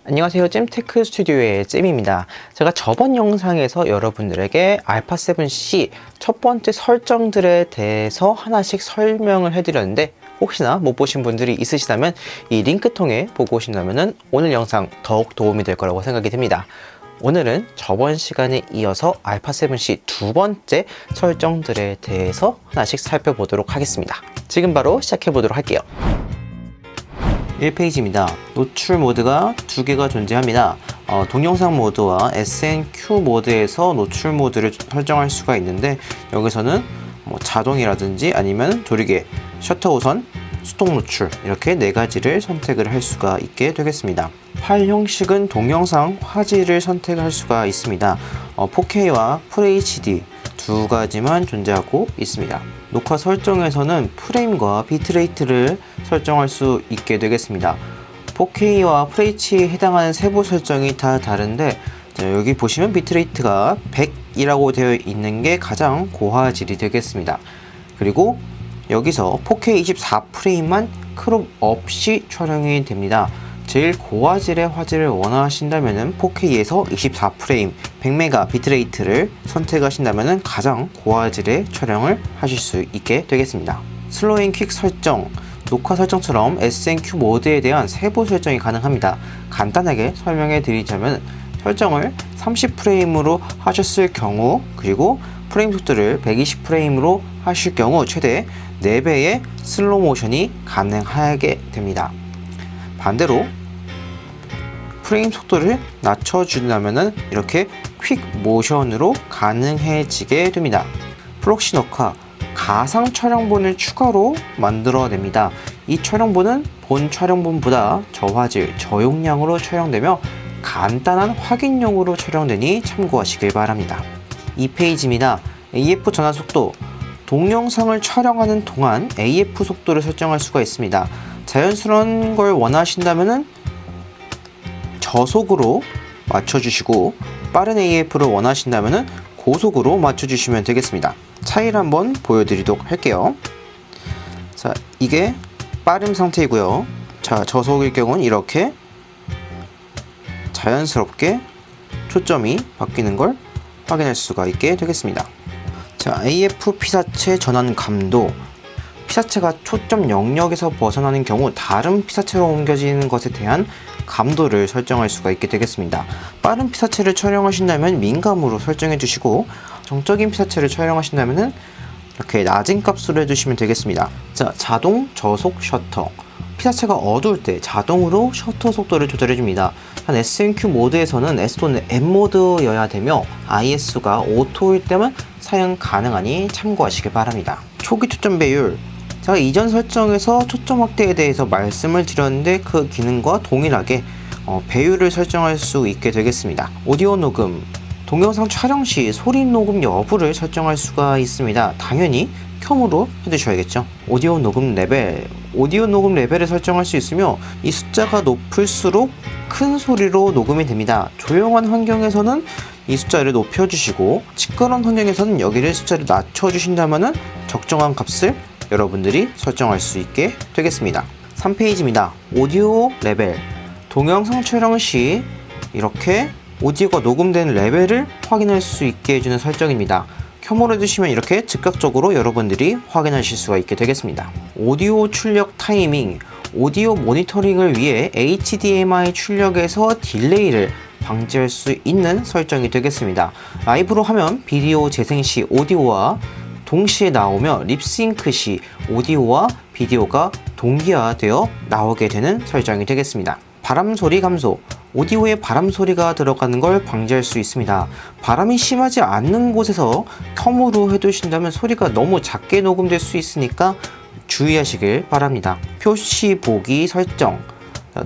안녕하세요. 잼테크 스튜디오의 잼입니다. 제가 저번 영상에서 여러분들에게 알파7C 첫 번째 설정들에 대해서 하나씩 설명을 해드렸는데, 혹시나 못 보신 분들이 있으시다면 이 링크 통해 보고 오신다면 오늘 영상 더욱 도움이 될 거라고 생각이 듭니다. 오늘은 저번 시간에 이어서 알파7C 두 번째 설정들에 대해서 하나씩 살펴보도록 하겠습니다. 지금 바로 시작해 보도록 할게요. 1페이지입니다. 노출 모드가 두 개가 존재합니다. 동영상 모드와 SNQ 모드에서 노출 모드를 설정할 수가 있는데, 여기서는 자동이라든지 아니면 조리개, 셔터 우선, 수동 노출 이렇게 네 가지를 선택을 할 수가 있게 되겠습니다. 파일 형식은 동영상 화질을 선택할 수가 있습니다. 4K와 FHD 두 가지만 존재하고 있습니다. 녹화 설정에서는 프레임과 비트레이트를 설정할 수 있게 되겠습니다. 4K와 FHD에 해당하는 세부 설정이 다 다른데, 여기 보시면 비트레이트가 100이라고 되어 있는 게 가장 고화질이 되겠습니다. 그리고 여기서 4K 24프레임만 크롭 없이 촬영이 됩니다. 제일 고화질의 화질을 원하신다면 4K에서 24프레임 100메가 비트레이트를 선택하신다면 가장 고화질의 촬영을 하실 수 있게 되겠습니다. 슬로우 앤 퀵 설정, 녹화 설정처럼 SNQ 모드에 대한 세부 설정이 가능합니다. 간단하게 설명해 드리자면, 설정을 30프레임으로 하셨을 경우, 그리고 프레임 속도를 120프레임으로 하실 경우 최대 4배의 슬로우 모션이 가능하게 됩니다. 반대로 프레임 속도를 낮춰준다면 이렇게 퀵 모션으로 가능해지게 됩니다. 프록시 녹화, 가상 촬영본을 추가로 만들어냅니다. 이 촬영본은 본 촬영본보다 저화질, 저용량으로 촬영되며 간단한 확인용으로 촬영되니 참고하시길 바랍니다. 2페이지입니다. AF 전환 속도, 동영상을 촬영하는 동안 AF 속도를 설정할 수가 있습니다. 자연스러운 걸 원하신다면 저속으로 맞춰주시고, 빠른 AF를 원하신다면 고속으로 맞춰주시면 되겠습니다. 차이를 한번 보여드리도록 할게요. 자, 이게 빠른 상태이고요. 자, 저속일 경우는 이렇게 자연스럽게 초점이 바뀌는 걸 확인할 수가 있게 되겠습니다. 자, AF 피사체 전환 감도, 피사체가 초점 영역에서 벗어나는 경우 다른 피사체로 옮겨지는 것에 대한 감도를 설정할 수가 있게 되겠습니다. 빠른 피사체를 촬영하신다면 민감으로 설정해 주시고, 정적인 피사체를 촬영하신다면 이렇게 낮은 값으로 해주시면 되겠습니다. 자, 자동 저속 셔터, 피사체가 어두울 때 자동으로 셔터 속도를 조절해 줍니다. 한 SNQ 모드에서는 S 또는 M 모드여야 되며 IS가 오토일 때만 사용 가능하니 참고하시길 바랍니다. 초기 초점 배율, 제가 이전 설정에서 초점 확대에 대해서 말씀을 드렸는데 그 기능과 동일하게 배율을 설정할 수 있게 되겠습니다. 오디오 녹음, 동영상 촬영 시 소리 녹음 여부를 설정할 수가 있습니다. 당연히 켬으로 해두셔야겠죠. 오디오 녹음 레벨, 오디오 녹음 레벨을 설정할 수 있으며 이 숫자가 높을수록 큰 소리로 녹음이 됩니다. 조용한 환경에서는 이 숫자를 높여주시고, 시끄러운 환경에서는 여기를 숫자를 낮춰주신다면 적정한 값을 여러분들이 설정할 수 있게 되겠습니다. 3페이지입니다. 오디오 레벨, 동영상 촬영 시 이렇게 오디오가 녹음된 레벨을 확인할 수 있게 해주는 설정입니다. 켬으로 해두시면 이렇게 즉각적으로 여러분들이 확인하실 수가 있게 되겠습니다. 오디오 출력 타이밍, 오디오 모니터링을 위해 HDMI 출력에서 딜레이를 방지할 수 있는 설정이 되겠습니다. 라이브로 하면 비디오 재생 시 오디오와 동시에 나오며 립싱크 시 오디오와 비디오가 동기화되어 나오게 되는 설정이 되겠습니다. 바람 소리 감소, 오디오에 바람 소리가 들어가는 걸 방지할 수 있습니다. 바람이 심하지 않는 곳에서 켬으로 해두신다면 소리가 너무 작게 녹음될 수 있으니까 주의하시길 바랍니다. 표시 보기 설정,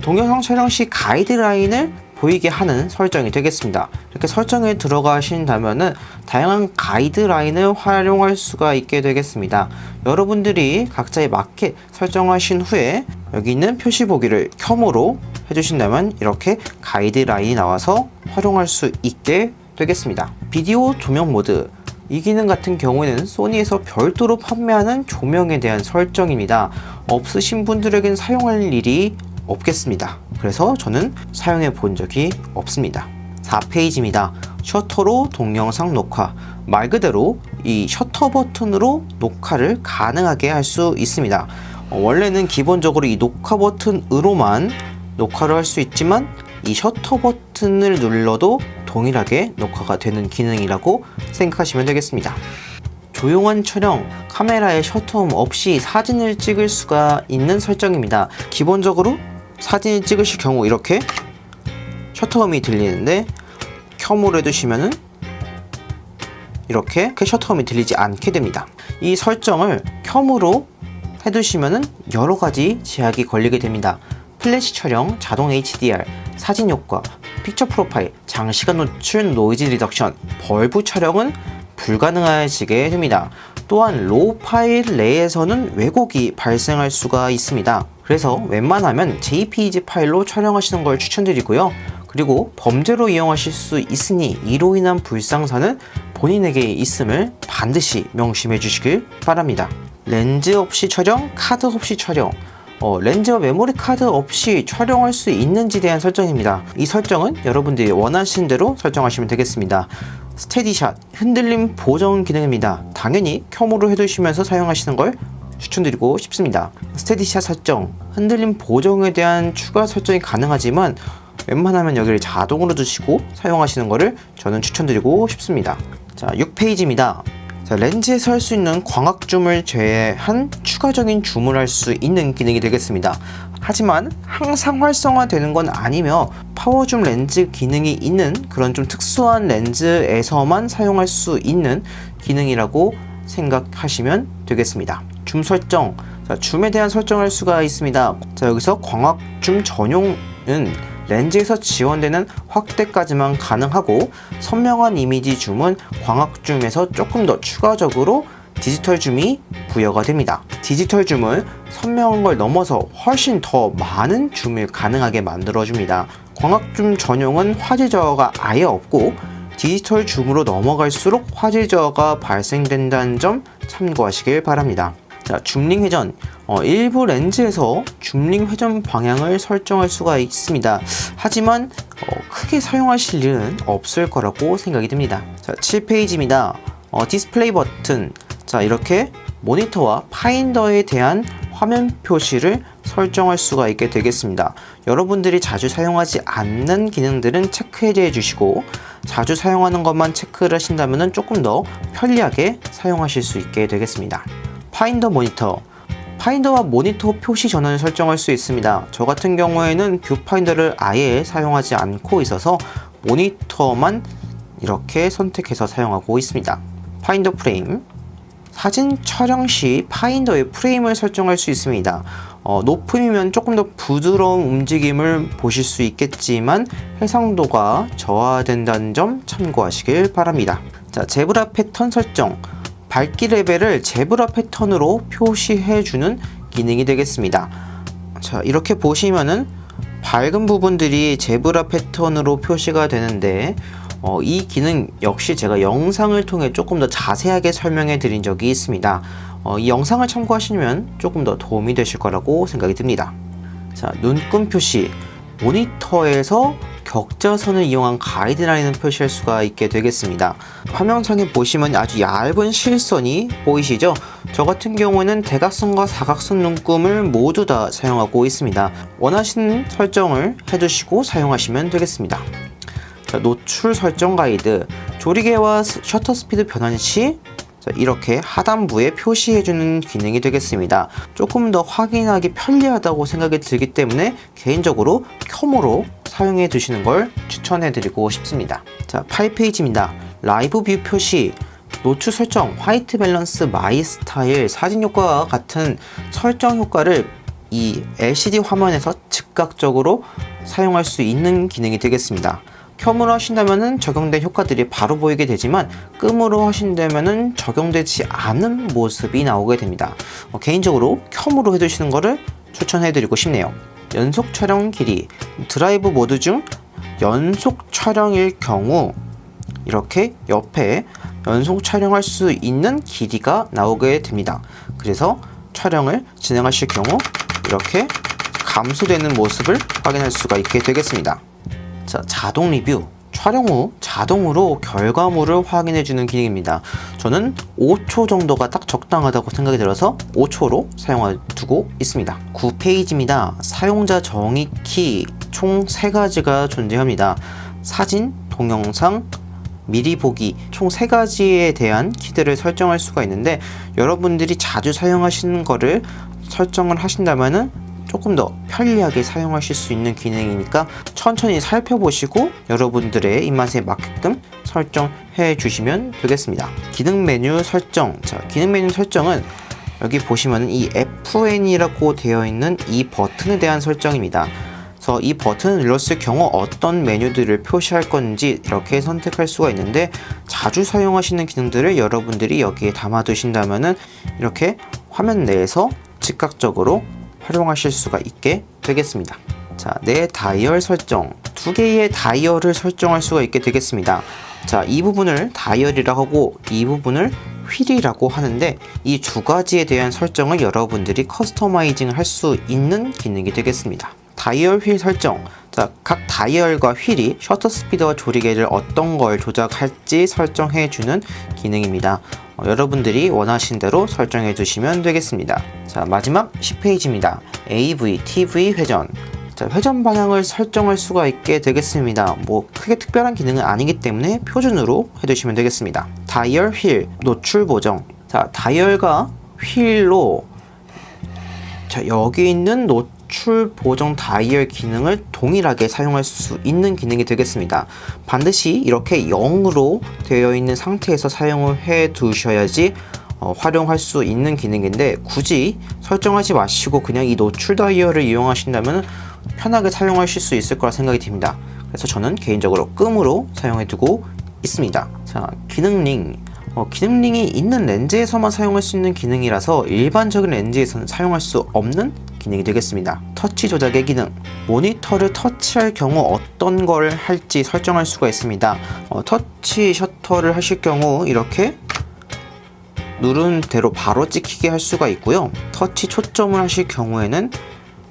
동영상 촬영 시 가이드라인을 보이게 하는 설정이 되겠습니다. 이렇게 설정에 들어가신다면 다양한 가이드라인을 활용할 수가 있게 되겠습니다. 여러분들이 각자에 맞게 설정하신 후에 여기 있는 표시 보기를 켬으로 해주신다면 이렇게 가이드라인이 나와서 활용할 수 있게 되겠습니다. 비디오 조명 모드, 이 기능 같은 경우에는 소니에서 별도로 판매하는 조명에 대한 설정입니다. 없으신 분들에겐 사용할 일이 없겠습니다. 그래서 저는 사용해 본 적이 없습니다. 4페이지입니다. 셔터로 동영상 녹화. 말 그대로 이 셔터 버튼으로 녹화를 가능하게 할 수 있습니다. 원래는 기본적으로 이 녹화 버튼으로만 녹화를 할 수 있지만 이 셔터 버튼을 눌러도 동일하게 녹화가 되는 기능이라고 생각하시면 되겠습니다. 조용한 촬영, 카메라에 셔터음 없이 사진을 찍을 수가 있는 설정입니다. 기본적으로 사진을 찍으실 경우 이렇게 셔터음이 들리는데 켬으로 해두시면은 이렇게 셔터음이 들리지 않게 됩니다. 이 설정을 켬으로 해두시면은 여러 가지 제약이 걸리게 됩니다. 플래시 촬영, 자동 HDR, 사진 효과, 픽처 프로파일, 장시간 노출, 노이즈 리덕션, 벌브 촬영은 불가능해지게 됩니다. 또한 로우 파일 내에서는 왜곡이 발생할 수가 있습니다. 그래서 웬만하면 JPG 파일로 촬영하시는 걸 추천드리고요. 그리고 범죄로 이용하실 수 있으니 이로 인한 불상사는 본인에게 있음을 반드시 명심해 주시길 바랍니다. 렌즈 없이 촬영, 카드 없이 촬영. 렌즈와 메모리 카드 없이 촬영할 수 있는지에 대한 설정입니다. 이 설정은 여러분들이 원하시는 대로 설정하시면 되겠습니다. 스테디샷, 흔들림 보정 기능입니다. 당연히 켬으로 해두시면서 사용하시는 걸 추천드리고 싶습니다. 스테디샷 설정, 흔들림 보정에 대한 추가 설정이 가능하지만 웬만하면 여기를 자동으로 두시고 사용하시는 것을 저는 추천드리고 싶습니다. 자, 6페이지입니다. 자, 렌즈에서 할 수 있는 광학줌을 제외한 추가적인 줌을 할 수 있는 기능이 되겠습니다. 하지만 항상 활성화되는 건 아니며 파워줌 렌즈 기능이 있는 그런 좀 특수한 렌즈에서만 사용할 수 있는 기능이라고 생각하시면 되겠습니다. 줌 설정, 자, 줌에 대한 설정을 할 수가 있습니다. 자, 여기서 광학줌 전용은 렌즈에서 지원되는 확대까지만 가능하고 선명한 이미지 줌은 광학줌에서 조금 더 추가적으로 디지털 줌이 부여가 됩니다. 디지털 줌은 선명한 걸 넘어서 훨씬 더 많은 줌을 가능하게 만들어줍니다. 광학줌 전용은 화질 저하가 아예 없고 디지털 줌으로 넘어갈수록 화질 저하가 발생된다는 점 참고하시길 바랍니다. 자, 줌링 회전. 일부 렌즈에서 줌링 회전 방향을 설정할 수가 있습니다. 하지만 크게 사용하실 일은 없을 거라고 생각이 듭니다. 자, 7페이지입니다. 디스플레이 버튼. 자, 이렇게 모니터와 파인더에 대한 화면 표시를 설정할 수가 있게 되겠습니다. 여러분들이 자주 사용하지 않는 기능들은 체크해 주시고 자주 사용하는 것만 체크를 하신다면 조금 더 편리하게 사용하실 수 있게 되겠습니다. 파인더 모니터. 파인더와 모니터 표시 전환을 설정할 수 있습니다. 저 같은 경우에는 뷰파인더를 아예 사용하지 않고 있어서 모니터만 이렇게 선택해서 사용하고 있습니다. 파인더 프레임. 사진 촬영 시 파인더의 프레임을 설정할 수 있습니다. 높음이면 조금 더 부드러운 움직임을 보실 수 있겠지만 해상도가 저하된다는 점 참고하시길 바랍니다. 자, 제브라 패턴 설정. 밝기 레벨을 제브라 패턴으로 표시해주는 기능이 되겠습니다. 자, 이렇게 보시면은 밝은 부분들이 제브라 패턴으로 표시가 되는데 이 기능 역시 제가 영상을 통해 조금 더 자세하게 설명해 드린 적이 있습니다. 이 영상을 참고하시면 조금 더 도움이 되실 거라고 생각이 듭니다. 자, 눈금 표시. 모니터에서 격자선을 이용한 가이드라인을 표시할 수가 있게 되겠습니다. 화면상에 보시면 아주 얇은 실선이 보이시죠? 저 같은 경우에는 대각선과 사각선 눈금을 모두 다 사용하고 있습니다. 원하시는 설정을 해두시고 사용하시면 되겠습니다. 자, 노출 설정 가이드. 조리개와 셔터 스피드 변환 시 이렇게 하단부에 표시해주는 기능이 되겠습니다. 조금 더 확인하기 편리하다고 생각이 들기 때문에 개인적으로 켬으로 사용해 두시는 걸 추천해 드리고 싶습니다. 자, 8페이지입니다. 라이브 뷰 표시. 노출 설정, 화이트 밸런스, 마이 스타일, 사진 효과와 같은 설정 효과를 이 LCD 화면에서 즉각적으로 사용할 수 있는 기능이 되겠습니다. 켬으로 하신다면 적용된 효과들이 바로 보이게 되지만 끔으로 하신다면 적용되지 않은 모습이 나오게 됩니다. 개인적으로 켬으로 해두시는 것을 추천해드리고 싶네요. 연속 촬영 길이. 드라이브 모드 중 연속 촬영일 경우 이렇게 옆에 연속 촬영할 수 있는 길이가 나오게 됩니다. 그래서 촬영을 진행하실 경우 이렇게 감소되는 모습을 확인할 수가 있게 되겠습니다. 자, 자동 리뷰. 촬영 후 자동으로 결과물을 확인해주는 기능입니다. 저는 5초 정도가 딱 적당하다고 생각이 들어서 5초로 사용해두고 있습니다. 9페이지입니다. 사용자 정의 키 총 3가지가 존재합니다. 사진, 동영상, 미리 보기 총 3가지에 대한 키들을 설정할 수가 있는데, 여러분들이 자주 사용하시는 거를 설정을 하신다면은 조금 더 편리하게 사용하실 수 있는 기능이니까 천천히 살펴보시고 여러분들의 입맛에 맞게끔 설정해 주시면 되겠습니다. 기능 메뉴 설정. 자, 기능 메뉴 설정은 여기 보시면 이 FN이라고 되어 있는 이 버튼에 대한 설정입니다. 그래서 이 버튼을 눌렀을 경우 어떤 메뉴들을 표시할 건지 이렇게 선택할 수가 있는데, 자주 사용하시는 기능들을 여러분들이 여기에 담아 두신다면은 이렇게 화면 내에서 즉각적으로 활용하실 수가 있게 되겠습니다. 자, 내 다이얼 설정. 2개의 다이얼을 설정할 수가 있게 되겠습니다. 자, 이 부분을 다이얼이라고 하고 이 부분을 휠이라고 하는데, 이 2가지에 대한 설정을 여러분들이 커스터마이징을 할 수 있는 기능이 되겠습니다. 다이얼 휠 설정. 자, 각 다이얼과 휠이 셔터 스피드와 조리개를 어떤 걸 조작할지 설정해주는 기능입니다. 여러분들이 원하신 대로 설정해 주시면 되겠습니다. 자, 마지막 10페이지입니다. AV, TV 회전. 자, 회전 방향을 설정할 수가 있게 되겠습니다. 뭐 크게 특별한 기능은 아니기 때문에 표준으로 해두시면 되겠습니다. 다이얼 휠, 노출 보정. 자, 다이얼과 휠로 자, 여기 있는 노출 보정 다이얼 기능을 동일하게 사용할 수 있는 기능이 되겠습니다. 반드시 이렇게 0으로 되어 있는 상태에서 사용을 해 두셔야지 활용할 수 있는 기능인데, 굳이 설정하지 마시고 그냥 이 노출 다이얼을 이용하신다면 편하게 사용하실 수 있을 거라 생각이 듭니다. 그래서 저는 개인적으로 끔으로 사용해 두고 있습니다. 자, 기능 링. 기능 링이 있는 렌즈에서만 사용할 수 있는 기능이라서 일반적인 렌즈에서는 사용할 수 없는 기능이 되겠습니다. 터치 조작의 기능. 모니터를 터치할 경우 어떤 걸 할지 설정할 수가 있습니다. 터치 셔터를 하실 경우 이렇게 누른 대로 바로 찍히게 할 수가 있고요. 터치 초점을 하실 경우에는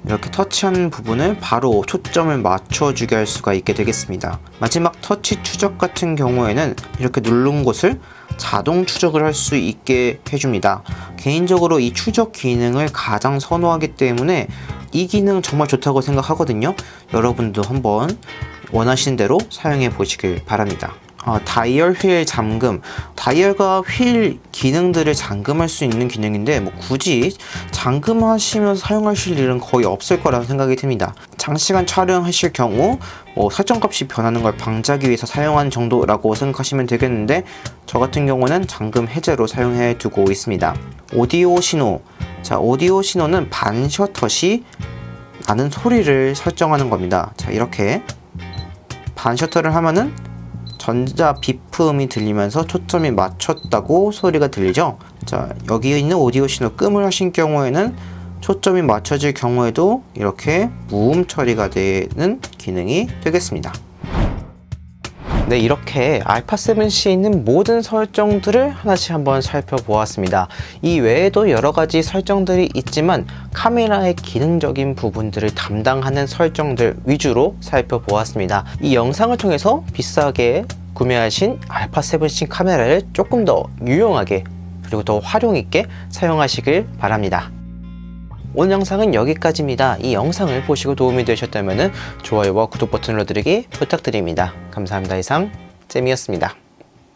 이렇게 터치하는 부분을 바로 초점을 맞춰주게 할 수가 있게 되겠습니다. 마지막 터치 추적 같은 경우에는 이렇게 누른 곳을 자동 추적을 할 수 있게 해줍니다. 개인적으로 이 추적 기능을 가장 선호하기 때문에 이 기능 정말 좋다고 생각하거든요. 여러분도 한번 원하시는 대로 사용해 보시길 바랍니다. 다이얼 휠 잠금. 다이얼과 휠 기능들을 잠금할 수 있는 기능인데, 뭐 굳이 잠금하시면서 사용하실 일은 거의 없을 거라는 생각이 듭니다. 장시간 촬영하실 경우 설정값이 변하는 걸 방지하기 위해서 사용한 정도라고 생각하시면 되겠는데, 저 같은 경우는 잠금 해제로 사용해 두고 있습니다. 오디오 신호. 자, 오디오 신호는 반셔터 시 나는 소리를 설정하는 겁니다. 자, 이렇게 반셔터를 하면은 전자 비품이 들리면서 초점이 맞췄다고 소리가 들리죠. 자, 여기 있는 오디오 신호 끔을 하신 경우에는 초점이 맞춰질 경우에도 이렇게 무음 처리가 되는 기능이 되겠습니다. 네, 이렇게 알파7C에 있는 모든 설정들을 하나씩 한번 살펴보았습니다. 이 외에도 여러가지 설정들이 있지만 카메라의 기능적인 부분들을 담당하는 설정들 위주로 살펴보았습니다. 이 영상을 통해서 비싸게 구매하신 알파7C 카메라를 조금 더 유용하게 그리고 더 활용 있게 사용하시길 바랍니다. 오늘 영상은 여기까지입니다. 이 영상을 보시고 도움이 되셨다면 좋아요와 구독 버튼 눌러드리기 부탁드립니다. 감사합니다. 이상 잼이었습니다.